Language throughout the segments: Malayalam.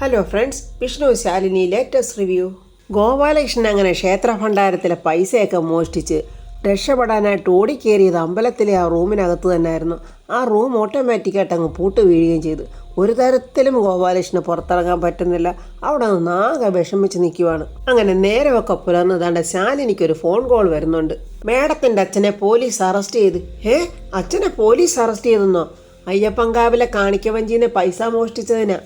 Hello friends, Vishnu Shalini latest review. Gopalakrishnan അങ്ങനെ ക്ഷേത്ര ഭണ്ഡാരത്തിലെ പൈസയൊക്കെ മോഷ്ടിച്ച് രക്ഷപ്പെടാനായിട്ട് ഓടിക്കേറിയത് അമ്പലത്തിലെ ആ റൂമിനകത്ത് തന്നെയായിരുന്നു. ആ റൂം ഓട്ടോമാറ്റിക്കായിട്ട് അങ്ങ് പൂട്ട് വീഴുകയും ചെയ്തു. ഒരു തരത്തിലും ഗോപാലകൃഷ്ണന് പുറത്തിറങ്ങാൻ പറ്റുന്നില്ല. അവിടെ നിന്ന് ആകെ വിഷമിച്ച് നിൽക്കുവാണ്. അങ്ങനെ നേരമൊക്കെ പുലർന്നതാണ്ട് ശാലിനിക്കൊരു ഫോൺ കോൾ വരുന്നുണ്ട്. മേഡത്തിൻ്റെ അച്ഛനെ പോലീസ് അറസ്റ്റ് ചെയ്ത്. അച്ഛനെ പോലീസ് അറസ്റ്റ് ചെയ്തെന്നോ? അയ്യപ്പൻകാവിലെ കാണിക്കവഞ്ചിന്ന് പൈസ മോഷ്ടിച്ചതിനാ.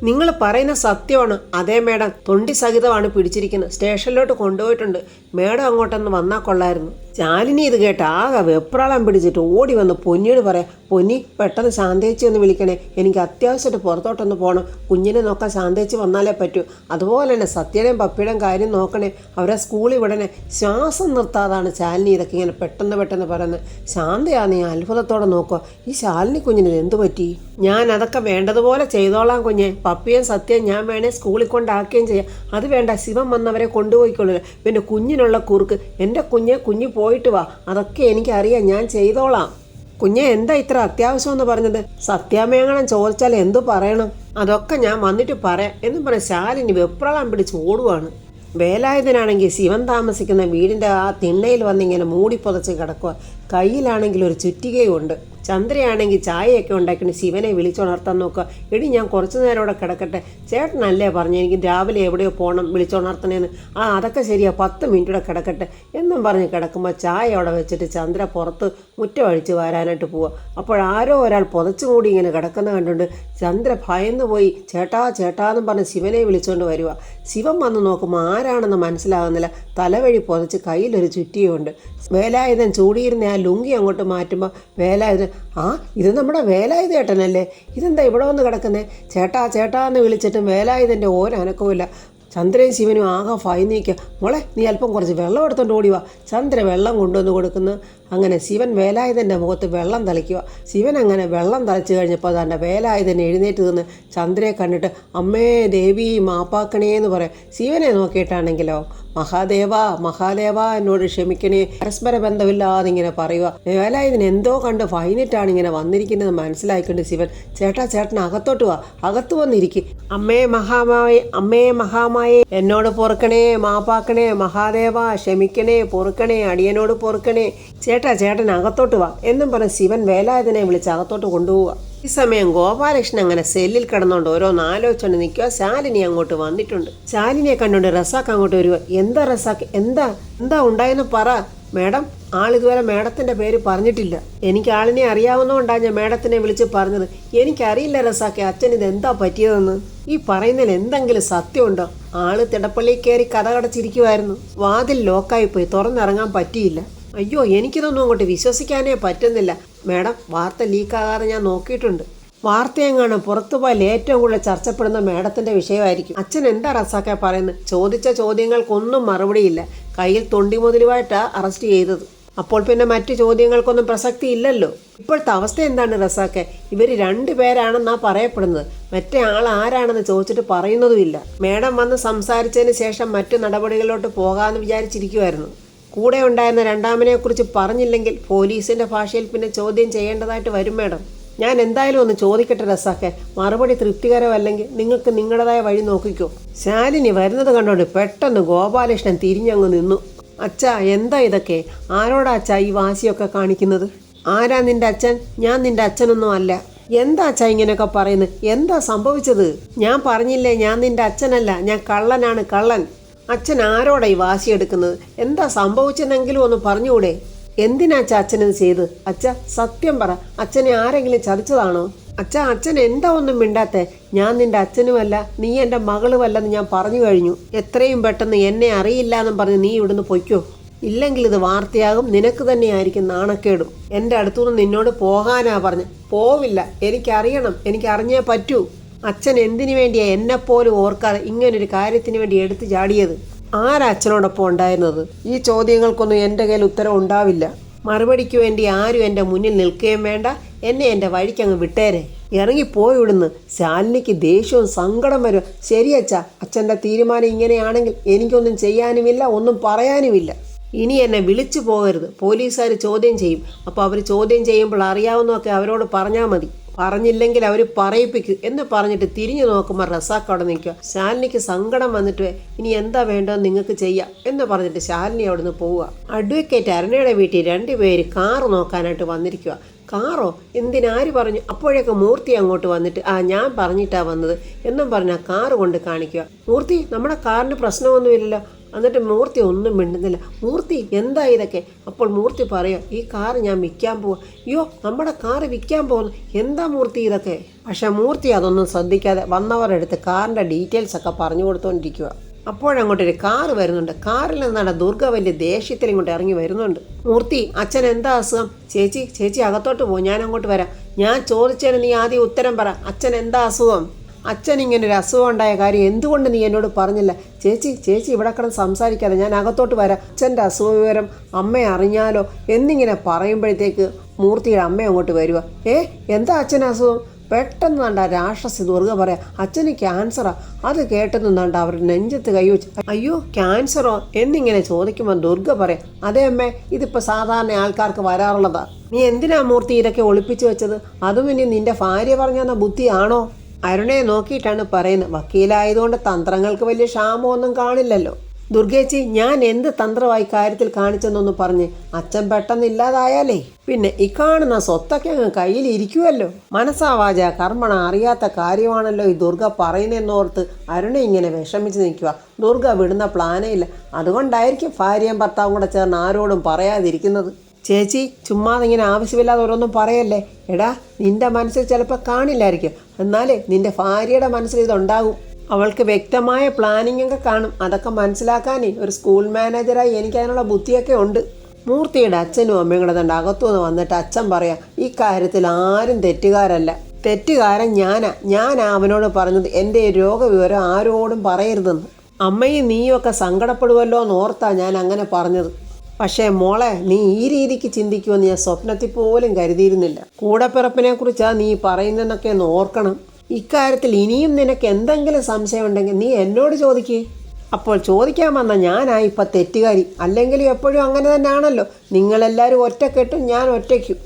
നിങ്ങൾ പറയുന്ന സത്യമാണ്. അതേ മേഡം, തൊണ്ടി സഹിതമാണ് പിടിച്ചിരിക്കുന്നത്. സ്റ്റേഷനിലോട്ട് കൊണ്ടുപോയിട്ടുണ്ട്. മേഡം അങ്ങോട്ടൊന്ന് വന്നാൽ കൊള്ളായിരുന്നു. ശാലിനി ഇത് കേട്ട് ആകെ വെപ്രാളം പിടിച്ചിട്ട് ഓടി വന്ന് പൊന്നിയോട് പറയാം, പൊന്നി പെട്ടെന്ന് ശാന്തേച്ചി ഒന്ന് വിളിക്കണേ, എനിക്ക് അത്യാവശ്യമായിട്ട് പുറത്തോട്ടൊന്ന് പോകണം. കുഞ്ഞിനെ നോക്കാൻ ശാന്തേച്ചി വന്നാലേ പറ്റൂ. അതുപോലെ തന്നെ സത്യയുടെയും പപ്പിയുടെയും കാര്യം നോക്കണേ, അവരെ സ്കൂളിൽ വിടണേ. ശ്വാസം നിർത്താതാണ് ശാലിനി ഇതൊക്കെ ഇങ്ങനെ പെട്ടെന്ന് പറയുന്നത്. ശാന്തയാണ് ഈ അത്ഭുതത്തോടെ നോക്കുക. ഈ ശാലിനി കുഞ്ഞിന് എന്തു പറ്റി? ഞാൻ അതൊക്കെ വേണ്ടതുപോലെ ചെയ്തോളാം കുഞ്ഞെ. പപ്പിയും സത്യം ഞാൻ വേണേൽ സ്കൂളിൽ കൊണ്ടാക്കുകയും ചെയ്യാം. അത് വേണ്ട, ശിവൻ വന്നവരെ കൊണ്ടുപോയിക്കൊള്ളില്ല. പിന്നെ കുഞ്ഞിനുള്ള കുറുക്ക്, എൻ്റെ കുഞ്ഞ് പോയിട്ട് വാ, അതൊക്കെ എനിക്കറിയാം, ഞാൻ ചെയ്തോളാം. കുഞ്ഞെ എന്താ ഇത്ര അത്യാവശ്യമെന്ന് പറഞ്ഞത്? സത്യാമേങ്ങണം ചോദിച്ചാൽ എന്തു പറയണം? അതൊക്കെ ഞാൻ വന്നിട്ട് പറയാം എന്നും പറഞ്ഞ ശാലിനി വെപ്രാളം പിടിച്ച് ഓടുവാണ്. വേലായുധനാണെങ്കിൽ ശിവൻ താമസിക്കുന്ന വീടിൻ്റെ ആ തിണ്ണയിൽ വന്നിങ്ങനെ മൂടി പുതച്ച് കിടക്കുക. കയ്യിലാണെങ്കിൽ ഒരു ചുറ്റികയും ഉണ്ട്. ചന്ദ്രയാണെങ്കിൽ ചായയൊക്കെ ഉണ്ടാക്കിയിട്ട് ശിവനെ വിളിച്ചുണർത്താൻ നോക്കുക. എടി, ഞാൻ കുറച്ചു നേരം ഇവിടെ കിടക്കട്ടെ, ചേട്ടനല്ലേ പറഞ്ഞു എനിക്ക് രാവിലെ എവിടെയോ പോകണം, വിളിച്ചുണർത്തണേന്ന്. അതൊക്കെ ശരിയാ, 10 മിനിറ്റ് കൂടെ കിടക്കട്ടെ എന്നും പറഞ്ഞ് കിടക്കുമ്പോൾ ചായ അവിടെ വെച്ചിട്ട് ചന്ദ്ര പുറത്ത് മുറ്റമഴിച്ച് വരാനായിട്ട് പോവുക. അപ്പോഴാരോ ഒരാൾ പുതച്ചും കൂടി ഇങ്ങനെ കിടക്കുന്ന കണ്ടുകൊണ്ട് ചന്ദ്ര ഭയന്ന് പോയി ചേട്ടാന്നും പറഞ്ഞ് ശിവനെ വിളിച്ചുകൊണ്ട് വരിക. ശിവൻ വന്ന് നോക്കുമ്പോൾ ആരാണെന്ന് മനസ്സിലാകുന്നില്ല. തലവഴി പുതച്ച് കയ്യിലൊരു ചുറ്റിയുണ്ട്. വേലായുധൻ ചൂടിയിരുന്ന ആ ലുങ്കി അങ്ങോട്ട് മാറ്റുമ്പോൾ വേലായുധൻ, ഇത് നമ്മുടെ വേലായുധ ഏട്ടനല്ലേ, ഇതെന്താ ഇവിടെ വന്ന് കിടക്കുന്നേ? ചേട്ടാ എന്ന് വിളിച്ചിട്ടും വേലായുധൻ്റെ ഓരനക്കവുമില്ല. ചന്ദ്രയും ശിവനും ആകെ ഭയന്ന് നിൽക്കുക. മോളെ, നീ അല്പം കുറച്ച് വെള്ളം എടുത്തോണ്ട് ഓടിവാ. ചന്ദ്ര വെള്ളം കൊണ്ടുവന്ന് കൊടുക്കുന്നു. അങ്ങനെ ശിവൻ വേലായുധൻ്റെ മുഖത്ത് വെള്ളം തളിക്കുക. ശിവൻ അങ്ങനെ വെള്ളം തളിച്ചു കഴിഞ്ഞപ്പോൾ അതാണ്ട് വേലായുധൻ എഴുന്നേറ്റ് നിന്ന് ചന്ദ്രയെ കണ്ടിട്ട് അമ്മേ ദേവി മാപ്പാക്കണേ എന്ന് പറയാം. ശിവനെ നോക്കിയിട്ടാണെങ്കിലോ മഹാദേവ എന്നോട് ക്ഷമിക്കണേ, പരസ്പര ബന്ധമില്ലാതെ ഇങ്ങനെ പറയുക. വേലായുധൻ എന്തോ കണ്ട് ഭയന്നിട്ടാണ് ഇങ്ങനെ വന്നിരിക്കുന്നത് മനസ്സിലായിക്കൊണ്ട് ശിവൻ, ചേട്ടൻ അകത്തോട്ട് വാ, അകത്ത് വന്നിരിക്കും. അമ്മേ മഹാമായേ എന്നോട് പൊറുക്കണേ, മാപ്പാക്കണേ, മഹാദേവ ക്ഷമിക്കണേ, പൊറുക്കണേ, അടിയനോട് പൊറുക്കണേ, ചേട്ടൻ അകത്തോട്ട് വാ എന്നും പറഞ്ഞ് ശിവൻ വേലായുധനെ വിളിച്ച് അകത്തോട്ട് കൊണ്ടുപോവുക. ഈ സമയം ഗോപാലകൃഷ്ണൻ അങ്ങനെ സെല്ലിൽ കിടന്നുകൊണ്ട് ഓരോന്ന് ആലോചിച്ചുകൊണ്ട് നിൽക്കുക. ശാലിനി അങ്ങോട്ട് വന്നിട്ടുണ്ട്. ശാലിനിയെ കണ്ടുകൊണ്ട് റസാക്ക് അങ്ങോട്ട് വരിക. എന്താ റസാക്ക്, എന്താ ഉണ്ടായെന്ന് പറ. മേഡം, ആളിതുവരെ മേഡത്തിൻ്റെ പേര് പറഞ്ഞിട്ടില്ല. എനിക്ക് ആളിനെ അറിയാവുന്നതുകൊണ്ടാണ് ഞാൻ മേഡത്തിനെ വിളിച്ച് പറഞ്ഞത്. എനിക്കറിയില്ല റസാക്കെ, അച്ഛൻ ഇതെന്താ പറ്റിയതെന്ന്. ഈ പറയുന്നതിൽ എന്തെങ്കിലും സത്യമുണ്ടോ? ആള് തിടപ്പള്ളി കയറി കടകടച്ചിരിക്കുമായിരുന്നു. വാതിൽ ലോക്കായിപ്പോയി, തുറന്നിറങ്ങാൻ പറ്റിയില്ല. അയ്യോ, എനിക്കിതൊന്നും അങ്ങോട്ട് വിശ്വസിക്കാനേ പറ്റുന്നില്ല. മേഡം, വാർത്ത ലീക്കാകാതെ ഞാൻ നോക്കിയിട്ടുണ്ട്. വാർത്തയെങ്ങാനും പുറത്തു പോയാൽ ഏറ്റവും കൂടുതൽ ചർച്ചപ്പെടുന്ന മേഡത്തിൻ്റെ വിഷയമായിരിക്കും. അച്ഛൻ എന്താ റസാക്കെ പറയുന്നത്? ചോദിച്ച ചോദ്യങ്ങൾക്കൊന്നും മറുപടിയില്ല. കയ്യിൽ തൊണ്ടി മുതലുമായിട്ടാണ് അറസ്റ്റ് ചെയ്തത്. അപ്പോൾ പിന്നെ മറ്റു ചോദ്യങ്ങൾക്കൊന്നും പ്രസക്തി ഇല്ലല്ലോ. ഇപ്പോഴത്തെ അവസ്ഥ എന്താണ് റസാക്കെ? ഇവർ 2 പേരാണെന്നാണ് പറയപ്പെടുന്നത്. മറ്റേ ആൾ ആരാണെന്ന് ചോദിച്ചിട്ട് പറയുന്നതുമില്ല. മേഡം വന്ന് സംസാരിച്ചതിന് ശേഷം മറ്റു നടപടികളിലോട്ട് പോകാമെന്ന് വിചാരിച്ചിരിക്കുമായിരുന്നു. കൂടെ ഉണ്ടായിരുന്ന രണ്ടാമനെക്കുറിച്ച് പറഞ്ഞില്ലെങ്കിൽ പോലീസിൻ്റെ ഭാഷയിൽ പിന്നെ ചോദ്യം ചെയ്യേണ്ടതായിട്ട് വരും മേഡം. ഞാൻ എന്തായാലും ഒന്ന് ചോദിക്കട്ടെ റസാക്കെ, മറുപടി തൃപ്തികരമല്ലെങ്കിൽ നിങ്ങൾക്ക് നിങ്ങളുടേതായ വഴി നോക്കിക്കോ. ശാലിനി വരുന്നത് കണ്ടോണ്ട് പെട്ടെന്ന് ഗോപാലകൃഷ്ണൻ തിരിഞ്ഞങ്ങ് നിന്നു. അച്ഛാ, എന്താ ഇതൊക്കെ? ആരോടാ അച്ഛാ ഈ വാശിയൊക്കെ കാണിക്കുന്നത്? ആരാ നിൻ്റെ അച്ഛൻ? ഞാൻ നിൻ്റെ അച്ഛനൊന്നും അല്ല. എന്താ അച്ഛാ ഇങ്ങനെയൊക്കെ പറയുന്നത്? എന്താ സംഭവിച്ചത്? ഞാൻ പറഞ്ഞില്ലേ, ഞാൻ നിൻ്റെ അച്ഛനല്ല, ഞാൻ കള്ളനാണ്, കള്ളൻ. അച്ഛൻ ആരോടാ ഈ വാശിയെടുക്കുന്നത്? എന്താ സംഭവിച്ചെന്നെങ്കിലും ഒന്ന് പറഞ്ഞുകൂടെ? എന്തിനാ അച്ഛനത് ചെയ്ത്? അച്ഛ സത്യം പറ, അച്ഛനെ ആരെങ്കിലും ചതിച്ചതാണോ? അച്ഛൻ എന്താ ഒന്നും മിണ്ടാത്തെ? ഞാൻ നിന്റെ അച്ഛനുമല്ല, നീ എൻ്റെ മകളുമല്ലെന്ന് ഞാൻ പറഞ്ഞു കഴിഞ്ഞു. എത്രയും പെട്ടെന്ന് എന്നെ അറിയില്ല എന്നും പറഞ്ഞ് നീ ഇവിടുന്ന് പൊയ്ക്കോ. ഇല്ലെങ്കിൽ ഇത് വാർത്തയാകും, നിനക്ക് തന്നെയായിരിക്കും നാണക്കേടും. എൻ്റെ അടുത്തുനിന്ന് നിന്നോട് പോകാനാ പറഞ്ഞ്. പോവില്ല, എനിക്കറിയണം, എനിക്കറിഞ്ഞേ പറ്റൂ. അച്ഛൻ എന്തിനു വേണ്ടിയാ എന്നെപ്പോലും ഓർക്കാതെ ഇങ്ങനൊരു കാര്യത്തിന് വേണ്ടി എടുത്തു ചാടിയത്? ആരാ അച്ഛനോടൊപ്പം ഉണ്ടായിരുന്നത്? ഈ ചോദ്യങ്ങൾക്കൊന്നും എൻ്റെ കയ്യിൽ ഉത്തരം ഉണ്ടാവില്ല. മറുപടിക്ക് വേണ്ടി ആരും എൻ്റെ മുന്നിൽ നിൽക്കുകയും വേണ്ട. എന്നെ എൻ്റെ വഴിക്കങ്ങ് വിട്ടേരെ, ഇറങ്ങിപ്പോയി ഇവിടുന്ന്. ശാലിനിക്ക് ദേഷ്യവും സങ്കടം വരും. ശരിയച്ഛാ, അച്ഛൻ്റെ തീരുമാനം ഇങ്ങനെയാണെങ്കിൽ എനിക്കൊന്നും ചെയ്യാനുമില്ല, ഒന്നും പറയാനുമില്ല. ഇനി എന്നെ വിളിച്ചു പോകരുത്. പോലീസുകാർ ചോദ്യം ചെയ്യും. അപ്പോൾ അവർ ചോദ്യം ചെയ്യുമ്പോൾ അറിയാവുന്നതൊക്കെ അവരോട് പറഞ്ഞാൽ മതി. പറഞ്ഞില്ലെങ്കിൽ അവർ പറയിപ്പിക്കും എന്ന് പറഞ്ഞിട്ട് തിരിഞ്ഞു നോക്കുമ്പോൾ റസാഖ് അവിടെ നിൽക്കുക. ശാലിനിക്ക് സങ്കടം വന്നിട്ട് ഇനി എന്താ വേണ്ടതെന്ന് നിങ്ങൾക്ക് ചെയ്യാം എന്ന് പറഞ്ഞിട്ട് ശാലിനി അവിടെ നിന്ന് പോവുക. അഡ്വക്കേറ്റ് അരുണയുടെ വീട്ടിൽ രണ്ടുപേര് കാറ് നോക്കാനായിട്ട് വന്നിരിക്കുക. കാറോ? എന്തിനാര് പറഞ്ഞു? അപ്പോഴേക്ക് മൂർത്തി അങ്ങോട്ട് വന്നിട്ട് ഞാൻ പറഞ്ഞിട്ടാ വന്നത് എന്നും പറഞ്ഞാൽ കാറ് കൊണ്ട് കാണിക്കുക. മൂർത്തി, നമ്മുടെ കാറിന് പ്രശ്നമൊന്നുമില്ലല്ലോ. എന്നിട്ട് മൂർത്തി ഒന്നും മിണ്ടുന്നില്ല. മൂർത്തി, എന്താ ഇതൊക്കെ? അപ്പോൾ മൂർത്തി പറയുക, ഈ കാറ് ഞാൻ വിൽക്കാൻ പോവാ. അയ്യോ, നമ്മുടെ കാറ് വിൽക്കാൻ പോകുന്നു, എന്താ മൂർത്തി ഇതൊക്കെ? പക്ഷെ മൂർത്തി അതൊന്നും ശ്രദ്ധിക്കാതെ വന്നവരുടെ അടുത്ത് കാറിൻ്റെ ഡീറ്റെയിൽസ് ഒക്കെ പറഞ്ഞു കൊടുത്തുകൊണ്ടിരിക്കുക. അപ്പോഴങ്ങോട്ടൊരു കാറ് വരുന്നുണ്ട്. കാറിൽ നിന്നാണ് ദുർഗ വലിയ ദേഷ്യത്തിൽ ഇങ്ങോട്ട് ഇറങ്ങി വരുന്നുണ്ട്. മൂർത്തി, അച്ഛൻ എന്താ അസുഖം? ചേച്ചി അകത്തോട്ട് പോകും, ഞാൻ അങ്ങോട്ട് വരാം. ഞാൻ ചോദിച്ചതിന് നീ ആദ്യം ഉത്തരം പറ. അച്ഛൻ എന്താ അസുഖം? അച്ഛൻ ഇങ്ങനൊരു അസുഖം ഉണ്ടായ കാര്യം എന്തുകൊണ്ട് നീ എന്നോട് പറഞ്ഞില്ല? ചേച്ചി ഇവിടെ കിടന്ന് സംസാരിക്കാതെ ഞാൻ അകത്തോട്ട് വരാം. അച്ഛൻ്റെ അസുഖ വിവരം അമ്മയെ അറിഞ്ഞാലോ എന്നിങ്ങനെ പറയുമ്പോഴത്തേക്ക് മൂർത്തിയുടെ അമ്മ അങ്ങോട്ട് വരിക. എന്താ അച്ഛൻ അസുഖം? പെട്ടെന്ന് കണ്ട രാക്ഷസി ദുർഗ പറയാം, അച്ഛന് ക്യാൻസറാ. അത് കേട്ടെന്ന് കണ്ട അവരുടെ നെഞ്ചത്ത് കൈവച്ച്, അയ്യോ ക്യാൻസറോ എന്നിങ്ങനെ ചോദിക്കുമ്പോൾ ദുർഗ പറയാം, അതേ അമ്മേ, ഇതിപ്പോൾ സാധാരണ ആൾക്കാർക്ക് വരാറുള്ളതാ. നീ എന്തിനാ മൂർത്തി ഇതൊക്കെ ഒളിപ്പിച്ചു വെച്ചത്? അതും ഇനി നിന്റെ ഭാര്യ പറഞ്ഞെന്ന ബുദ്ധിയാണോ? അരുണയെ നോക്കിയിട്ടാണ് പറയുന്നത്. വക്കീലായതുകൊണ്ട് തന്ത്രങ്ങൾക്ക് വലിയ ക്ഷാമമൊന്നും കാണില്ലല്ലോ. ദുർഗേച്ചി, ഞാൻ എന്ത് തന്ത്രമായി കാര്യത്തിൽ കാണിച്ചെന്നൊന്ന് പറഞ്ഞ് അച്ഛൻ പെട്ടെന്ന് ഇല്ലാതായാലേ പിന്നെ ഈ കാണുന്ന സ്വത്തൊക്കെ അങ്ങ് കയ്യിലിരിക്കുമല്ലോ. മനസ്സാവാച കർമ്മണ അറിയാത്ത കാര്യമാണല്ലോ ഈ ദുർഗ പറയുന്നതെന്നോർത്ത് അരുണ ഇങ്ങനെ വിഷമിച്ച് നിൽക്കുക. ദുർഗ വിടുന്ന പ്ലാനേ ഇല്ല. അതുകൊണ്ടായിരിക്കും ഭാര്യയും ഭർത്താവും കൂടെ ചേർന്ന് ആരോടും പറയാതിരിക്കുന്നത്. ചേച്ചി, ചുമ്മാതെ ഇങ്ങനെ ആവശ്യമില്ലാതെ ഓരോന്നും പറയല്ലേ. എടാ, നിന്റെ മനസ്സിൽ ചിലപ്പോൾ കാണില്ലായിരിക്കും, എന്നാലേ നിന്റെ ഭാര്യയുടെ മനസ്സിൽ ഇതുണ്ടാകും. അവൾക്ക് വ്യക്തമായ പ്ലാനിങ് ഒക്കെ കാണും. അതൊക്കെ മനസ്സിലാക്കാനേ ഒരു സ്കൂൾ മാനേജറായി എനിക്ക് അതിനുള്ള ബുദ്ധിയൊക്കെ ഉണ്ട്. മൂർത്തിയുടെ അച്ഛനും അമ്മയും കൂടെ തണ്ട് അകത്തുനിന്ന് വന്നിട്ട് അച്ഛൻ പറയാം, ഈ കാര്യത്തിൽ ആരും തെറ്റുകാരല്ല. തെറ്റുകാരൻ ഞാനാ അവനോട് പറഞ്ഞത് എൻ്റെ രോഗവിവരം ആരോടും പറയരുതെന്ന്. അമ്മയും നീയും ഒക്കെ സങ്കടപ്പെടുമല്ലോ എന്ന് ഓർത്താ ഞാൻ അങ്ങനെ പറഞ്ഞത്. പക്ഷേ മോളെ, നീ ഈ രീതിക്ക് ചിന്തിക്കുമെന്ന് ഞാൻ സ്വപ്നത്തിൽ പോലും കരുതിയിരുന്നില്ല. കൂടപ്പിറപ്പിനെ കുറിച്ചാണ് നീ പറയുന്നതെന്നൊക്കെ ഒന്ന് ഓർക്കണം. ഇക്കാര്യത്തിൽ ഇനിയും നിനക്ക് എന്തെങ്കിലും സംശയം ഉണ്ടെങ്കിൽ നീ എന്നോട് ചോദിക്കേ. അപ്പോൾ ചോദിക്കാൻ വന്ന ഞാനായി ഇപ്പം തെറ്റുകാരി. അല്ലെങ്കിലും എപ്പോഴും അങ്ങനെ തന്നെ ആണല്ലോ. നിങ്ങളെല്ലാവരും ഒറ്റക്കെട്ടും ഞാൻ ഒറ്റയ്ക്കും.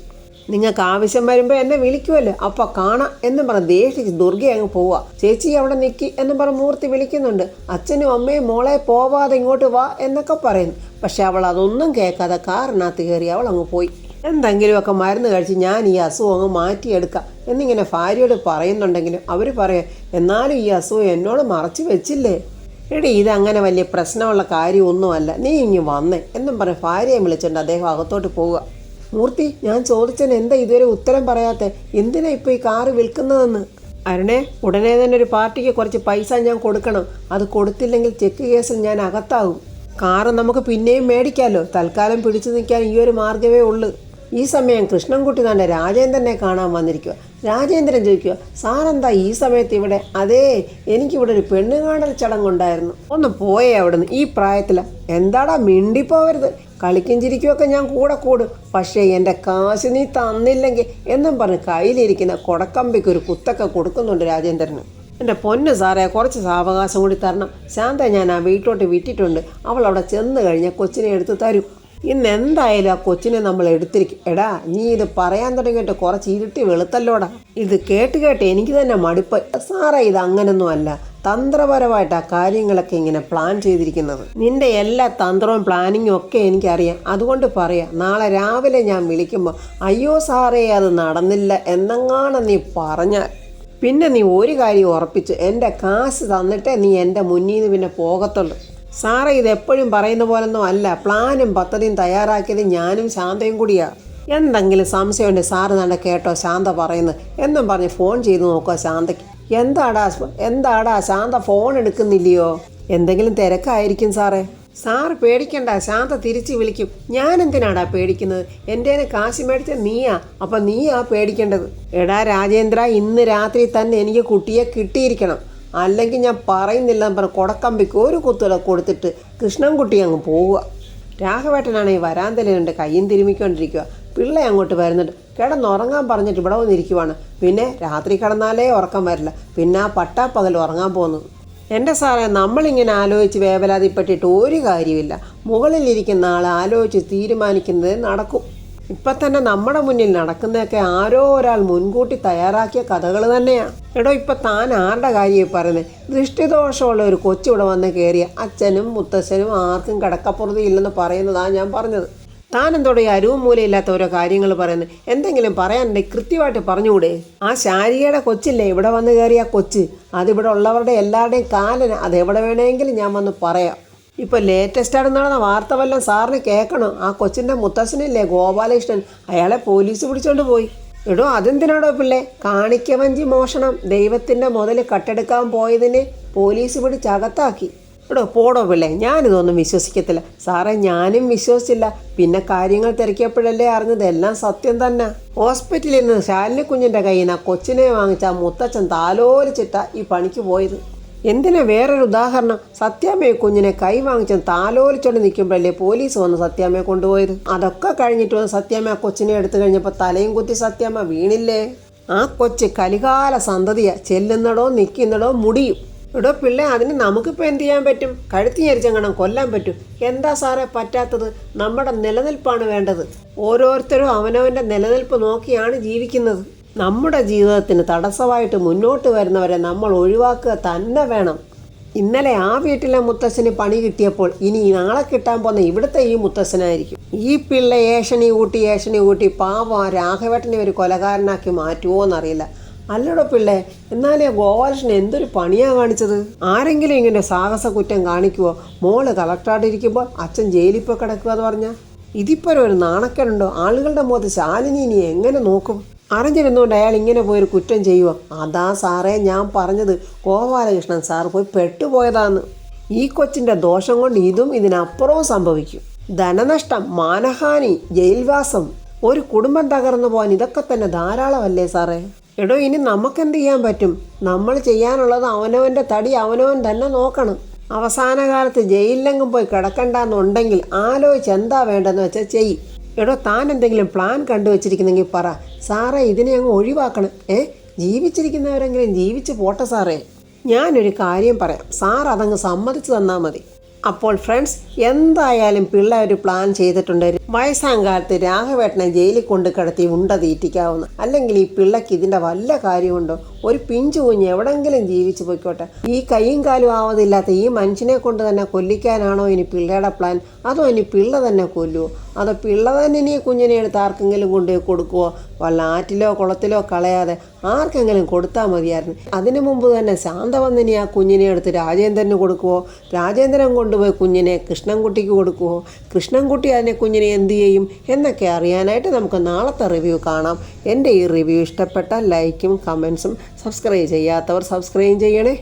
നിങ്ങൾക്ക് ആവശ്യം വരുമ്പോൾ എന്നെ വിളിക്കുമല്ലോ, അപ്പോൾ കാണാം എന്നും പറഞ്ഞ് ദേഷിച്ച് ദുർഗ അങ്ങ് പോവുക. ചേച്ചി അവിടെ നിൽക്കി എന്നും പറഞ്ഞ് മൂർത്തി വിളിക്കുന്നുണ്ട്. അച്ഛനും അമ്മയും മോളെ പോവാതെ ഇങ്ങോട്ട് വാ എന്നൊക്കെ പറയുന്നു. പക്ഷെ അവൾ അതൊന്നും കേൾക്കാതെ കാറിനകത്ത് കയറി അവൾ അങ്ങ് പോയി. എന്തെങ്കിലുമൊക്കെ മരുന്ന് കഴിച്ച് ഞാൻ ഈ അസുഖം അങ്ങ് മാറ്റിയെടുക്കാം എന്നിങ്ങനെ ഭാര്യയോട് പറയുന്നുണ്ടെങ്കിലും അവർ പറയാം, എന്നാലും ഈ അസുഖം എന്നോട് മറച്ചു വെച്ചില്ലേ. എടി, ഇതങ്ങനെ വലിയ പ്രശ്നമുള്ള കാര്യമൊന്നുമല്ല, നീ ഇങ്ങ് വന്നേ എന്നും പറഞ്ഞ് ഭാര്യയെ വിളിച്ചിട്ടുണ്ട് അദ്ദേഹം അകത്തോട്ട് പോവുക. മൂർത്തി, ഞാൻ ചോദിച്ചതിന് എന്താ ഇതുവരെ ഉത്തരം പറയാത്തെ? എന്തിനാ ഇപ്പോൾ ഈ കാറ് വിൽക്കുന്നതെന്ന്? അരുണേ, ഉടനെ തന്നെ ഒരു പാർട്ടിക്ക് കുറച്ച് പൈസ ഞാൻ കൊടുക്കണം. അത് കൊടുത്തില്ലെങ്കിൽ ചെക്ക് കേസിൽ ഞാൻ അകത്താകും. കാറ് നമുക്ക് പിന്നെയും മേടിക്കാമല്ലോ. തൽക്കാലം പിടിച്ചു നിൽക്കാൻ ഈ ഒരു മാർഗ്ഗമേ ഉള്ളൂ. ഈ സമയം കൃഷ്ണൻകുട്ടി തൻ്റെ രാജേന്ദ്രനെ കാണാൻ വന്നിരിക്കുക. രാജേന്ദ്രൻ ചോദിക്കുക, സാറെന്താ ഈ സമയത്ത് ഇവിടെ? അതേ, എനിക്കിവിടെ ഒരു പെണ്ണ് കാണൽ ചടങ്ങുണ്ടായിരുന്നു. ഒന്ന് പോയേ അവിടുന്ന്, ഈ പ്രായത്തിൽ. എന്താടാ മിണ്ടിപ്പോവരുത്, കളിക്കും ചിരിക്കുമൊക്കെ ഞാൻ കൂടെ കൂടും, പക്ഷേ എൻ്റെ കാശ് നീ തന്നില്ലെങ്കിൽ എന്നും പറഞ്ഞ് കയ്യിലിരിക്കുന്ന കൊടക്കമ്പിക്ക് ഒരു കുത്തൊക്കെ കൊടുക്കുന്നുണ്ട് രാജേന്ദ്രന്. എൻ്റെ പൊന്ന് സാറേ, കുറച്ച് സാവകാശം കൂടി തരണം. ശാന്ത ഞാൻ ആ വീട്ടിലോട്ട് വിട്ടിട്ടുണ്ട്. അവൾ അവിടെ ചെന്ന് കഴിഞ്ഞാൽ കൊച്ചിനെ എടുത്ത് തരും. ഇന്ന് എന്തായാലും ആ കൊച്ചിനെ നമ്മൾ എടുത്തിരിക്കും. എടാ, നീ ഇത് പറയാൻ തുടങ്ങിയിട്ട് കുറച്ച് ഇരുട്ടി വെളുത്തല്ലോടാ. ഇത് കേട്ട് എനിക്ക് തന്നെ മടുപ്പ്. സാറേ, ഇത് അങ്ങനൊന്നും അല്ല. തന്ത്രപരമായിട്ട് ആ കാര്യങ്ങളൊക്കെ ഇങ്ങനെ പ്ലാൻ ചെയ്തിരിക്കുന്നത്. നിന്റെ എല്ലാ തന്ത്രവും പ്ലാനിങ്ങും ഒക്കെ എനിക്കറിയാം. അതുകൊണ്ട് പറയാം, നാളെ രാവിലെ ഞാൻ വിളിക്കുമ്പോൾ അയ്യോ സാറേ അത് നടന്നില്ല എന്നെങ്ങാണ് നീ പറഞ്ഞാൽ പിന്നെ നീ ഒരു കാര്യം ഉറപ്പിച്ചു, എൻ്റെ കാശ് തന്നിട്ടേ നീ എൻ്റെ മുന്നിൽ നിന്ന് പിന്നെ പോകത്തുള്ളൂ. സാറേ, ഇതെപ്പോഴും പറയുന്ന പോലൊന്നും അല്ല. പ്ലാനും പദ്ധതിയും തയ്യാറാക്കിയത് ഞാനും ശാന്തയും കൂടിയാണ്. എന്തെങ്കിലും സംശയമുണ്ട് സാറ് നല്ല കേട്ടോ ശാന്ത പറയുന്നത് എന്നും പറഞ്ഞ് ഫോൺ ചെയ്ത് നോക്കുക ശാന്തയ്ക്ക്. എന്താടാ ശാന്ത ഫോൺ എടുക്കുന്നില്ലയോ? എന്തെങ്കിലും തിരക്കായിരിക്കും സാറേ. സാറ് പേടിക്കണ്ട, ശാന്ത തിരിച്ച് വിളിക്കും. ഞാൻ എന്തിനാടാ പേടിക്കുന്നത്? എൻ്റെ കാശ് മേടിച്ച നീയാ, അപ്പം നീയാ പേടിക്കേണ്ടത്. എടാ രാജേന്ദ്ര, ഇന്ന് രാത്രി തന്നെ എനിക്ക് കുട്ടിയെ കിട്ടിയിരിക്കണം. അല്ലെങ്കിൽ ഞാൻ പറയുന്നില്ല പറഞ്ഞ് കൊടക്കമ്പിക്ക് ഒരു കുത്തുല കൊടുത്തിട്ട് കൃഷ്ണൻകുട്ടി അങ്ങ് പോവുക. രാഘവേട്ടനാണെങ്കിൽ വരാന്തലുണ്ട്, കയ്യും തിരുമിക്കൊണ്ടിരിക്കുക. പിള്ള അങ്ങോട്ട് വരുന്നുണ്ട്. കിടന്നുറങ്ങാൻ പറഞ്ഞിട്ട് ഇവിടെ വന്നിരിക്കുവാണ്. പിന്നെ രാത്രി കിടന്നാലേ ഉറക്കം വരില്ല, പിന്നെ ആ പട്ടാപ്പകൽ ഉറങ്ങാൻ പോകുന്നത്. എൻ്റെ സാറേ, നമ്മളിങ്ങനെ ആലോചിച്ച് വേവലാതിപ്പെട്ടിട്ട് ഒരു കാര്യമില്ല. മുകളിലിരിക്കുന്ന ആൾ ആലോചിച്ച് തീരുമാനിക്കുന്നത് നടക്കും. ഇപ്പം തന്നെ നമ്മുടെ മുന്നിൽ നടക്കുന്നതൊക്കെ ആരോ ഒരാൾ മുൻകൂട്ടി തയ്യാറാക്കിയ കഥകൾ തന്നെയാണ്. എടോ, ഇപ്പം താൻ ആരുടെ കാര്യമായി പറയുന്നത്? ദൃഷ്ടിദോഷമുള്ള ഒരു കൊച്ചിവിടെ വന്ന് കയറിയ അച്ഛനും മുത്തശ്ശനും ആർക്കും കിടക്കപ്പുറതി ഇല്ലെന്ന് പറയുന്നതാണ് ഞാൻ പറഞ്ഞത്. താൻ എന്തോടെ ഈ അരുവും മൂലയില്ലാത്ത ഓരോ കാര്യങ്ങൾ പറയുന്നത്? എന്തെങ്കിലും പറയാനുണ്ടെങ്കിൽ കൃത്യമായിട്ട് പറഞ്ഞുകൂടെ? ആ ശാരികയുടെ കൊച്ചില്ലേ ഇവിടെ വന്ന് കയറിയ കൊച്ച്, അതിവിടെ ഉള്ളവരുടെ എല്ലാവരുടെയും കാലന്, അതെവിടെ വേണമെങ്കിലും ഞാൻ വന്ന് പറയാം. ഇപ്പോൾ ലേറ്റസ്റ്റായിട്ട് നടന്ന വാർത്ത വല്ലതും സാറിന് കേൾക്കണോ? ആ കൊച്ചിൻ്റെ മുത്തശ്ശനില്ലേ ഗോപാലകൃഷ്ണൻ, അയാളെ പോലീസ് പിടിച്ചോണ്ട് പോയി. എടോ, അതെന്തിനാടോ പിള്ളേ? കാണിക്കവഞ്ചി മോഷണം ദൈവത്തിൻ്റെ മുതൽ കട്ടെടുക്കാൻ പോയതിന് പോലീസ് പിടിച്ചകത്താക്കി. എടോ പോടോ പിള്ളേ, ഞാനിതൊന്നും വിശ്വസിക്കത്തില്ല സാറേ. ഞാനും വിശ്വസിച്ചില്ല. പിന്നെ കാര്യങ്ങൾ തിരക്കിയപ്പോഴല്ലേ അറിഞ്ഞത് എല്ലാം സത്യം തന്നെ. ഹോസ്പിറ്റലിൽ നിന്ന് ശാലിനി കുഞ്ഞിൻ്റെ കയ്യിൽ നിന്ന് കൊച്ചിനെ വാങ്ങിച്ച ആ മുത്തച്ഛൻ താലോലിച്ചിട്ട ഈ പണിക്ക് പോയത്. എന്തിനാ വേറൊരു ഉദാഹരണം, സത്യാമ്മയെ കുഞ്ഞിനെ കൈ വാങ്ങിച്ച് താലോലിച്ചോണ്ട് നിൽക്കുമ്പോഴല്ലേ പോലീസ് വന്ന് സത്യാമ്മയെ കൊണ്ടുപോയത്. അതൊക്കെ കഴിഞ്ഞിട്ട് വന്ന് സത്യാമ്മ ആ കൊച്ചിനെ എടുത്തു കഴിഞ്ഞപ്പോൾ തലയും കുത്തി സത്യാമ്മ വീണില്ലേ. ആ കൊച്ച് കലികാല സന്തതിയാ, ചെല്ലുന്നടോ നിൽക്കുന്നടോ മുടിയും. എടോ പിള്ളേ, അതിന് നമുക്കിപ്പോൾ എന്ത് ചെയ്യാൻ പറ്റും? കഴുത്തി ഞെരിച്ചെങ്ങണം കൊല്ലാൻ പറ്റും. എന്താ സാറേ പറ്റാത്തത്? നമ്മുടെ നിലനിൽപ്പാണ് വേണ്ടത്. ഓരോരുത്തരും അവനവൻ്റെ നിലനിൽപ്പ് നോക്കിയാണ് ജീവിക്കുന്നത്. നമ്മുടെ ജീവിതത്തിന് തടസ്സമായിട്ട് മുന്നോട്ട് വരുന്നവരെ നമ്മൾ ഒഴിവാക്കുക തന്നെ വേണം. ഇന്നലെ ആ വീട്ടിലെ മുത്തശ്ശന് പണി കിട്ടിയപ്പോൾ ഇനി നാളെ കിട്ടാൻ പോകുന്ന ഇവിടുത്തെ ഈ മുത്തശ്ശനായിരിക്കും. ഈ പിള്ള ഏഷണി കൂട്ടി പാവം രാഘവേട്ടനെ ഒരു കൊലകാരനാക്കി മാറ്റുമോ എന്നറിയില്ല. അല്ലടോ പിള്ളേ, എന്നാലേ ഗോപാലകൃഷ്ണൻ എന്തൊരു പണിയാണ് കാണിച്ചത്? ആരെങ്കിലും ഇങ്ങനെ സാഹസ കുറ്റം കാണിക്കുമോ? മോള് കളക്ടറായിട്ടിരിക്കുമ്പോൾ അച്ഛൻ ജയിലിൽ പോയി കിടക്കുക എന്ന് പറഞ്ഞാൽ ഇതിപ്പോൾ ഒരു നാണക്കേടുണ്ടോ? ആളുകളുടെ മുഖത്ത് ശാലിനി ഇനി എങ്ങനെ നോക്കും? അറിഞ്ഞിരുന്നുകൊണ്ട് അയാൾ ഇങ്ങനെ പോയൊരു കുറ്റം ചെയ്യുമോ? അതാ സാറേ ഞാൻ പറഞ്ഞത്, ഗോപാലകൃഷ്ണൻ സാർ പോയി പെട്ടുപോയതാന്ന്. ഈ കൊച്ചിൻ്റെ ദോഷം കൊണ്ട് ഇതും ഇതിനപ്പുറവും സംഭവിക്കും. ധനനഷ്ടം, മാനഹാനി, ജയിൽവാസം, ഒരു കുടുംബം തകർന്നു പോകാൻ ഇതൊക്കെ തന്നെ ധാരാളമല്ലേ സാറേ? എടോ, ഇനി നമുക്കെന്ത് ചെയ്യാൻ പറ്റും? നമ്മൾ ചെയ്യാനുള്ളത് അവനവൻ്റെ തടി അവനവൻ തന്നെ നോക്കണം. അവസാന കാലത്ത് ജയിലിലെങ്കും പോയി കിടക്കണ്ടെന്നുണ്ടെങ്കിൽ ആലോചിച്ച് എന്താ വേണ്ടതെന്ന് വെച്ചാൽ ചെയ്യും. എടോ, താൻ എന്തെങ്കിലും പ്ലാൻ കണ്ടുവച്ചിരിക്കുന്നെങ്കിൽ പറ സാറേ, ഇതിനെ അങ്ങ് ഒഴിവാക്കണം. ജീവിച്ചിരിക്കുന്നവരെങ്കിലും ജീവിച്ച് പോട്ടെ സാറേ. ഞാനൊരു കാര്യം പറയാം, സാർ അതങ്ങ് സമ്മതിച്ചു തന്നാൽ മതി. അപ്പോൾ ഫ്രണ്ട്സ്, എന്തായാലും പിള്ള ഒരു പ്ലാൻ ചെയ്തിട്ടുണ്ട്. വയസ്സാം കാലത്ത് രാഘവേട്ടനെ ജയിലിൽ കൊണ്ട് കിടത്തി ഉണ്ട തീറ്റിക്കാവുന്ന. അല്ലെങ്കിൽ ഈ പിള്ളയ്ക്ക് ഇതിൻ്റെ വല്ല കാര്യമുണ്ടോ? ഒരു പിഞ്ചു കുഞ്ഞ് എവിടെങ്കിലും ജീവിച്ചു പോയിക്കോട്ടെ. ഈ കൈയും കാലും ആവതില്ലാത്ത ഈ മനുഷ്യനെ കൊണ്ട് തന്നെ കൊല്ലിക്കാനാണോ ഇനി പിള്ളയുടെ പ്ലാൻ? അതോ ഇനി പിള്ള തന്നെ കൊല്ലുമോ? അതോ പിള്ള തന്നെ ഇനി കുഞ്ഞിനെ എടുത്ത് ആർക്കെങ്കിലും കൊണ്ടുപോയി കൊടുക്കുമോ? വല്ല ആറ്റിലോ കുളത്തിലോ കളയാതെ ആർക്കെങ്കിലും കൊടുത്താൽ മതിയായിരുന്നു. അതിനു മുമ്പ് തന്നെ ശാന്തവന്നിനി ആ കുഞ്ഞിനെ എടുത്ത് രാജേന്ദ്രന് കൊടുക്കുമോ? രാജേന്ദ്രൻ കൊണ്ടുപോയി കുഞ്ഞിനെ കൃഷ്ണൻകുട്ടിക്ക് കൊടുക്കുമോ? കൃഷ്ണൻകുട്ടി അതിനെ കുഞ്ഞിനെ എന്ത് ചെയ്യും എന്നൊക്കെ അറിയാനായിട്ട് നമുക്ക് നാളത്തെ റിവ്യൂ കാണാം. എൻ്റെ ഈ റിവ്യൂ ഇഷ്ടപ്പെട്ടാൽ ലൈക്കും കമൻസും, സബ്സ്ക്രൈബ് ചെയ്യാത്തവർ സബ്സ്ക്രൈബ് ചെയ്യണേ.